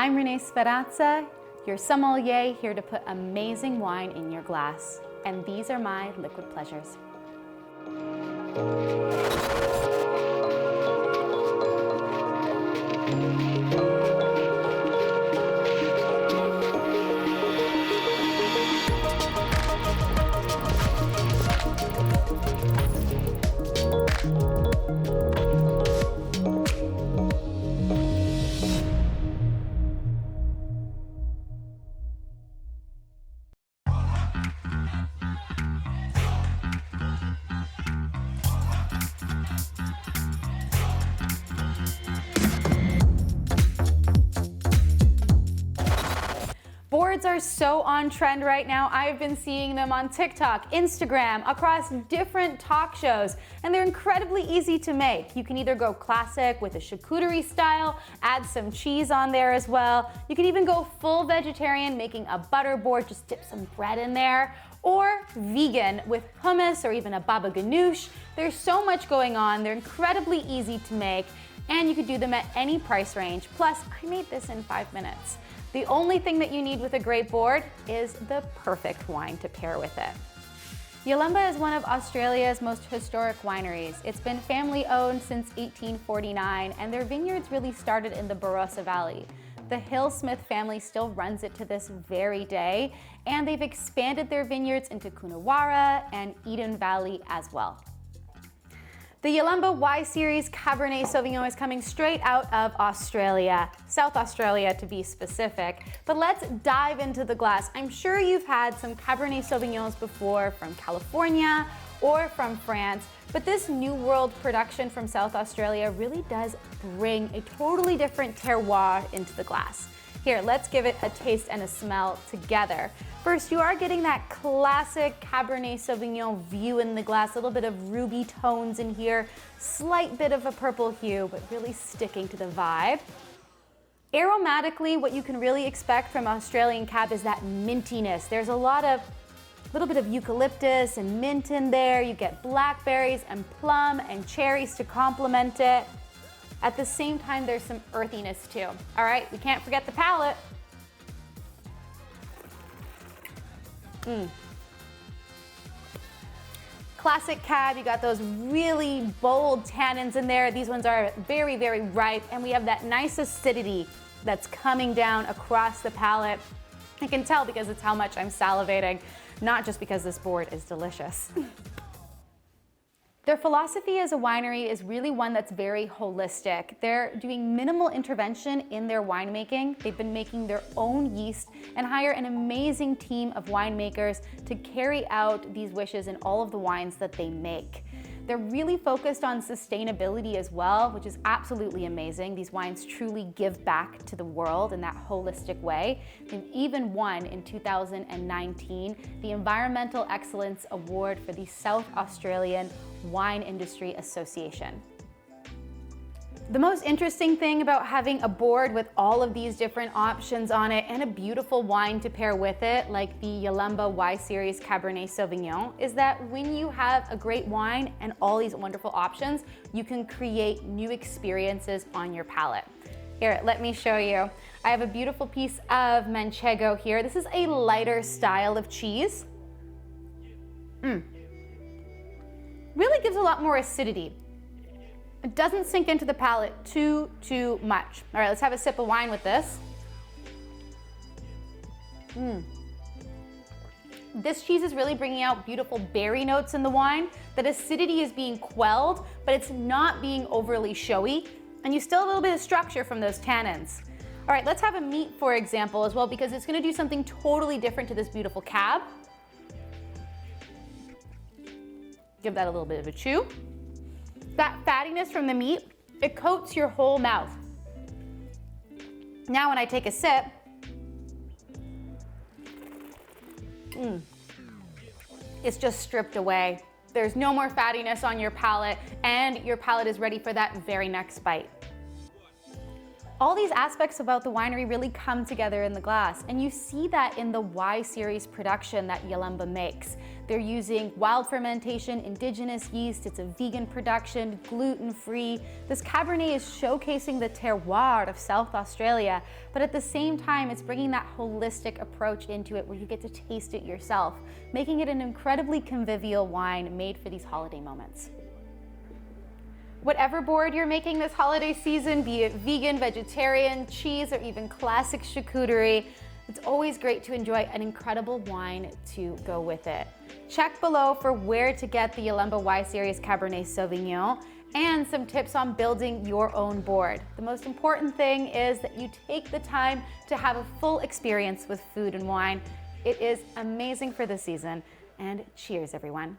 I'm Renée Sferrazza, your sommelier, here to put amazing wine in your glass. And these are my liquid pleasures. Boards are so on trend right now. I've been seeing them on TikTok, Instagram, across different talk shows, and they're incredibly easy to make. You can either go classic with a charcuterie style, add some cheese on there as well. You can even go full vegetarian, making a butter board, just dip some bread in there, or vegan with hummus or even a baba ganoush. There's so much going on. They're incredibly easy to make, and you could do them at any price range. Plus, I made this in 5 minutes. The only thing that you need with a great board is the perfect wine to pair with it. Yalumba is one of Australia's most historic wineries. It's been family owned since 1849, and their vineyards really started in the Barossa Valley. The Hill-Smith family still runs it to this very day, and they've expanded their vineyards into Coonawarra and Eden Valley as well. The Yalumba Y Series Cabernet Sauvignon is coming straight out of Australia, South Australia to be specific. But let's dive into the glass. I'm sure you've had some Cabernet Sauvignons before from California or from France, but this New World production from South Australia really does bring a totally different terroir into the glass. Here, let's give it a taste and a smell together. First, you are getting that classic Cabernet Sauvignon view in the glass, a little bit of ruby tones in here, slight bit of a purple hue, but really sticking to the vibe. Aromatically, what you can really expect from Australian Cab is that mintiness. There's a little bit of eucalyptus and mint in there. You get blackberries and plum and cherries to complement it. At the same time, there's some earthiness too. All right, we can't forget the palate. Classic Cab, you got those really bold tannins in there. These ones are very, very ripe, and we have that nice acidity that's coming down across the palate. I can tell because it's how much I'm salivating, not just because this board is delicious. Their philosophy as a winery is really one that's very holistic. They're doing minimal intervention in their winemaking. They've been making their own yeast and hire an amazing team of winemakers to carry out these wishes in all of the wines that they make. They're really focused on sustainability as well, which is absolutely amazing. These wines truly give back to the world in that holistic way. They've even won in 2019 the Environmental Excellence Award for the South Australian Wine Industry Association. The most interesting thing about having a board with all of these different options on it and a beautiful wine to pair with it, like the Yalumba Y Series Cabernet Sauvignon, is that when you have a great wine and all these wonderful options, you can create new experiences on your palate. Here, let me show you. I have a beautiful piece of manchego here. This is a lighter style of cheese. Really gives a lot more acidity. It doesn't sink into the palate too much. All right, let's have a sip of wine with this. This cheese is really bringing out beautiful berry notes in the wine. That acidity is being quelled, but it's not being overly showy. And you still have a little bit of structure from those tannins. All right, let's have a meat, for example, as well, because it's gonna do something totally different to this beautiful Cab. Give that a little bit of a chew. That fattiness from the meat, it coats your whole mouth. Now when I take a sip, it's just stripped away. There's no more fattiness on your palate, and your palate is ready for that very next bite. All these aspects about the winery really come together in the glass, and you see that in the Y series production that Yalumba makes. They're using wild fermentation, indigenous yeast, it's a vegan production, gluten-free. This Cabernet is showcasing the terroir of South Australia, but at the same time, it's bringing that holistic approach into it where you get to taste it yourself, making it an incredibly convivial wine made for these holiday moments. Whatever board you're making this holiday season, be it vegan, vegetarian, cheese, or even classic charcuterie, it's always great to enjoy an incredible wine to go with it. Check below for where to get the Yalumba Y Series Cabernet Sauvignon and some tips on building your own board. The most important thing is that you take the time to have a full experience with food and wine. It is amazing for the season, and cheers everyone.